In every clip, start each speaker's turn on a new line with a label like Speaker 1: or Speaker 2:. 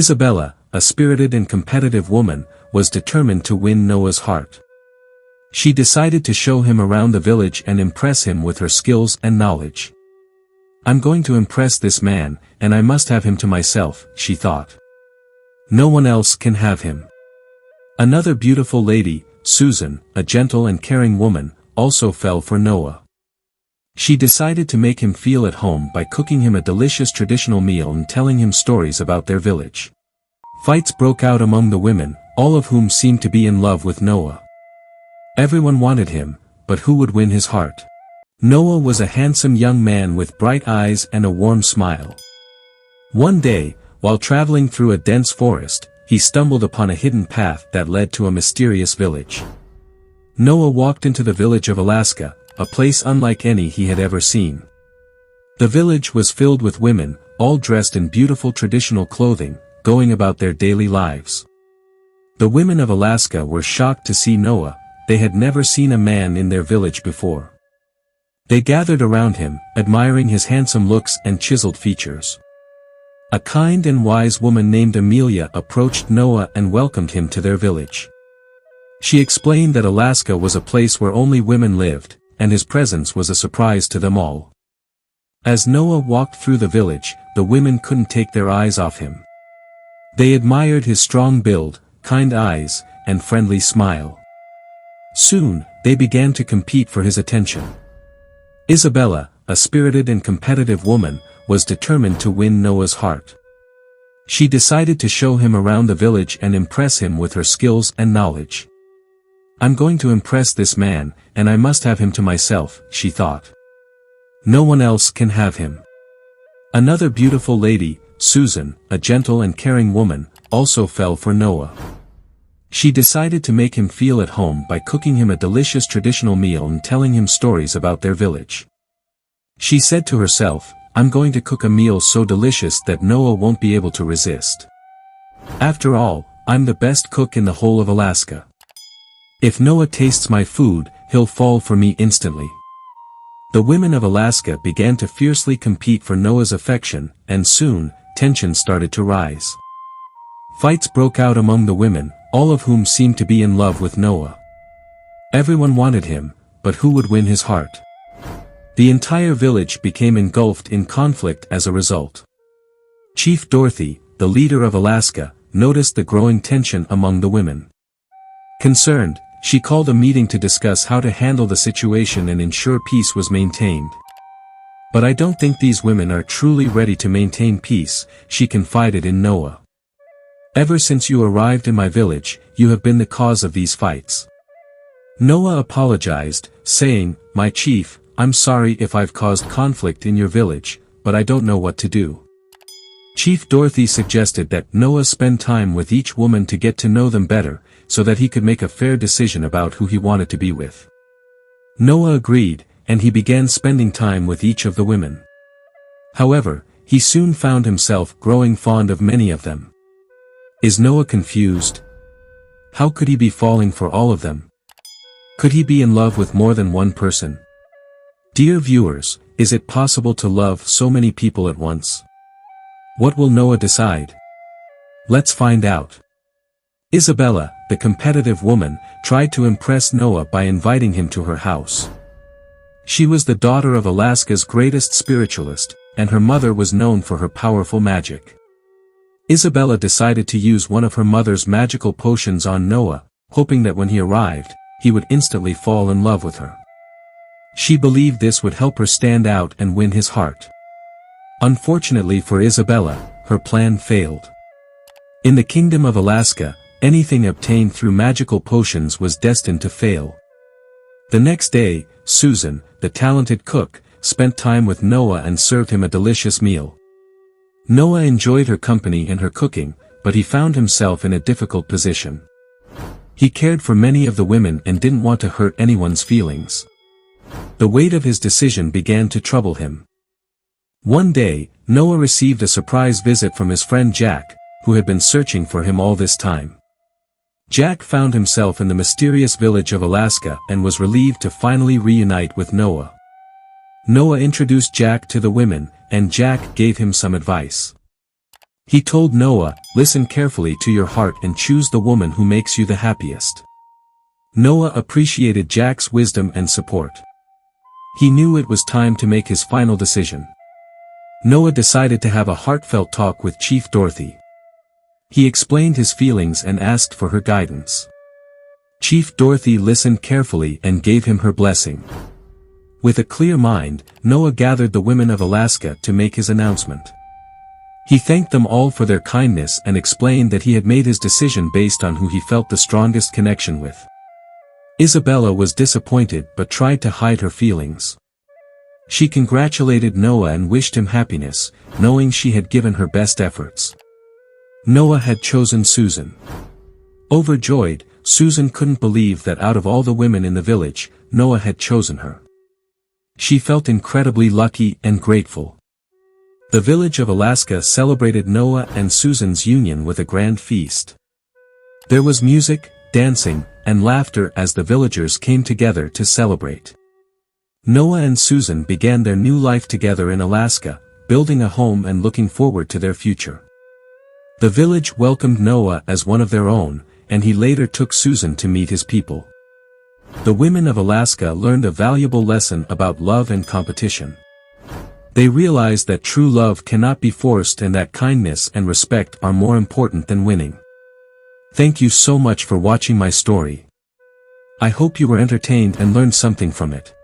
Speaker 1: Isabella, a spirited and competitive woman, was determined to win Noah's heart. She decided to show him around the village and impress him with her skills and knowledge. "I'm going to impress this man, and I must have him to myself," she thought. "No one else can have him." Another beautiful lady, Susan, a gentle and caring woman, also fell for Noah. She decided to make him feel at home by cooking him a delicious traditional meal and telling him stories about their village. Fights broke out among the women, all of whom seemed to be in love with Noah. Everyone wanted him, but who would win his heart? Noah was a handsome young man with bright eyes and a warm smile. One day, while traveling through a dense forest, he stumbled upon a hidden path that led to a mysterious village. Noah walked into the village of Alaska, a place unlike any he had ever seen. The village was filled with women, all dressed in beautiful traditional clothing, going about their daily lives. The women of Alaska were shocked to see Noah. They had never seen a man in their village before. They gathered around him, admiring his handsome looks and chiseled features. A kind and wise woman named Amelia approached Noah and welcomed him to their village. She explained that Alaska was a place where only women lived, and his presence was a surprise to them all. As Noah walked through the village, the women couldn't take their eyes off him. They admired his strong build, kind eyes, and friendly smile. Soon, they began to compete for his attention. Isabella, a spirited and competitive woman, was determined to win Noah's heart. She decided to show him around the village and impress him with her skills and knowledge. "I'm going to impress this man, and I must have him to myself," she thought. "No one else can have him." Another beautiful lady, Susan, a gentle and caring woman, also fell for Noah. She decided to make him feel at home by cooking him a delicious traditional meal and telling him stories about their village. She said to herself, "I'm going to cook a meal so delicious that Noah won't be able to resist. After all, I'm the best cook in the whole of Alaska. If Noah tastes my food, he'll fall for me instantly." The women of Alaska began to fiercely compete for Noah's affection, and soon, tension started to rise. Fights broke out among the women, all of whom seemed to be in love with Noah. Everyone wanted him, but who would win his heart? The entire village became engulfed in conflict as a result. Chief Dorothy, the leader of Alaska, noticed the growing tension among the women. Concerned, she called a meeting to discuss how to handle the situation and ensure peace was maintained. "But I don't think these women are truly ready to maintain peace," she confided in Noah. "Ever since you arrived in my village, you have been the cause of these fights." Noah apologized, saying, "My chief, I'm sorry if I've caused conflict in your village, but I don't know what to do." Chief Dorothy suggested that Noah spend time with each woman to get to know them better, so that he could make a fair decision about who he wanted to be with. Noah agreed, and he began spending time with each of the women. However, he soon found himself growing fond of many of them. Is Noah confused? How could he be falling for all of them? Could he be in love with more than one person? Dear viewers, is it possible to love so many people at once? What will Noah decide? Let's find out. Isabella, the competitive woman, tried to impress Noah by inviting him to her house. She was the daughter of Alaska's greatest spiritualist, and her mother was known for her powerful magic. Isabella decided to use one of her mother's magical potions on Noah, hoping that when he arrived, he would instantly fall in love with her. She believed this would help her stand out and win his heart. Unfortunately for Isabella, her plan failed. In the kingdom of Alaska, anything obtained through magical potions was destined to fail. The next day, Susan, the talented cook, spent time with Noah and served him a delicious meal. Noah enjoyed her company and her cooking, but he found himself in a difficult position. He cared for many of the women and didn't want to hurt anyone's feelings. The weight of his decision began to trouble him. One day, Noah received a surprise visit from his friend Jack, who had been searching for him all this time. Jack found himself in the mysterious village of Alaska and was relieved to finally reunite with Noah. Noah introduced Jack to the women, and Jack gave him some advice. He told Noah, "Listen carefully to your heart and choose the woman who makes you the happiest." Noah appreciated Jack's wisdom and support. He knew it was time to make his final decision. Noah decided to have a heartfelt talk with Chief Dorothy. He explained his feelings and asked for her guidance. Chief Dorothy listened carefully and gave him her blessing. With a clear mind, Noah gathered the women of Alaska to make his announcement. He thanked them all for their kindness and explained that he had made his decision based on who he felt the strongest connection with. Isabella was disappointed but tried to hide her feelings. She congratulated Noah and wished him happiness, knowing she had given her best efforts. Noah had chosen Susan. Overjoyed, Susan couldn't believe that out of all the women in the village, Noah had chosen her. She felt incredibly lucky and grateful. The village of Alaska celebrated Noah and Susan's union with a grand feast. There was music, dancing, and laughter as the villagers came together to celebrate. Noah and Susan began their new life together in Alaska, building a home and looking forward to their future. The village welcomed Noah as one of their own, and he later took Susan to meet his people. The women of Alaska learned a valuable lesson about love and competition. They realized that true love cannot be forced and that kindness and respect are more important than winning. Thank you so much for watching my story. I hope you were entertained and learned something from it.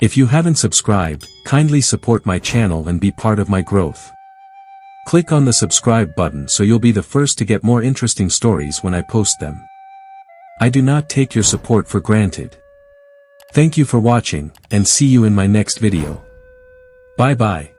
Speaker 1: If you haven't subscribed, kindly support my channel and be part of my growth. Click on the subscribe button so you'll be the first to get more interesting stories when I post them. I do not take your support for granted. Thank you for watching, and see you in my next video. Bye bye.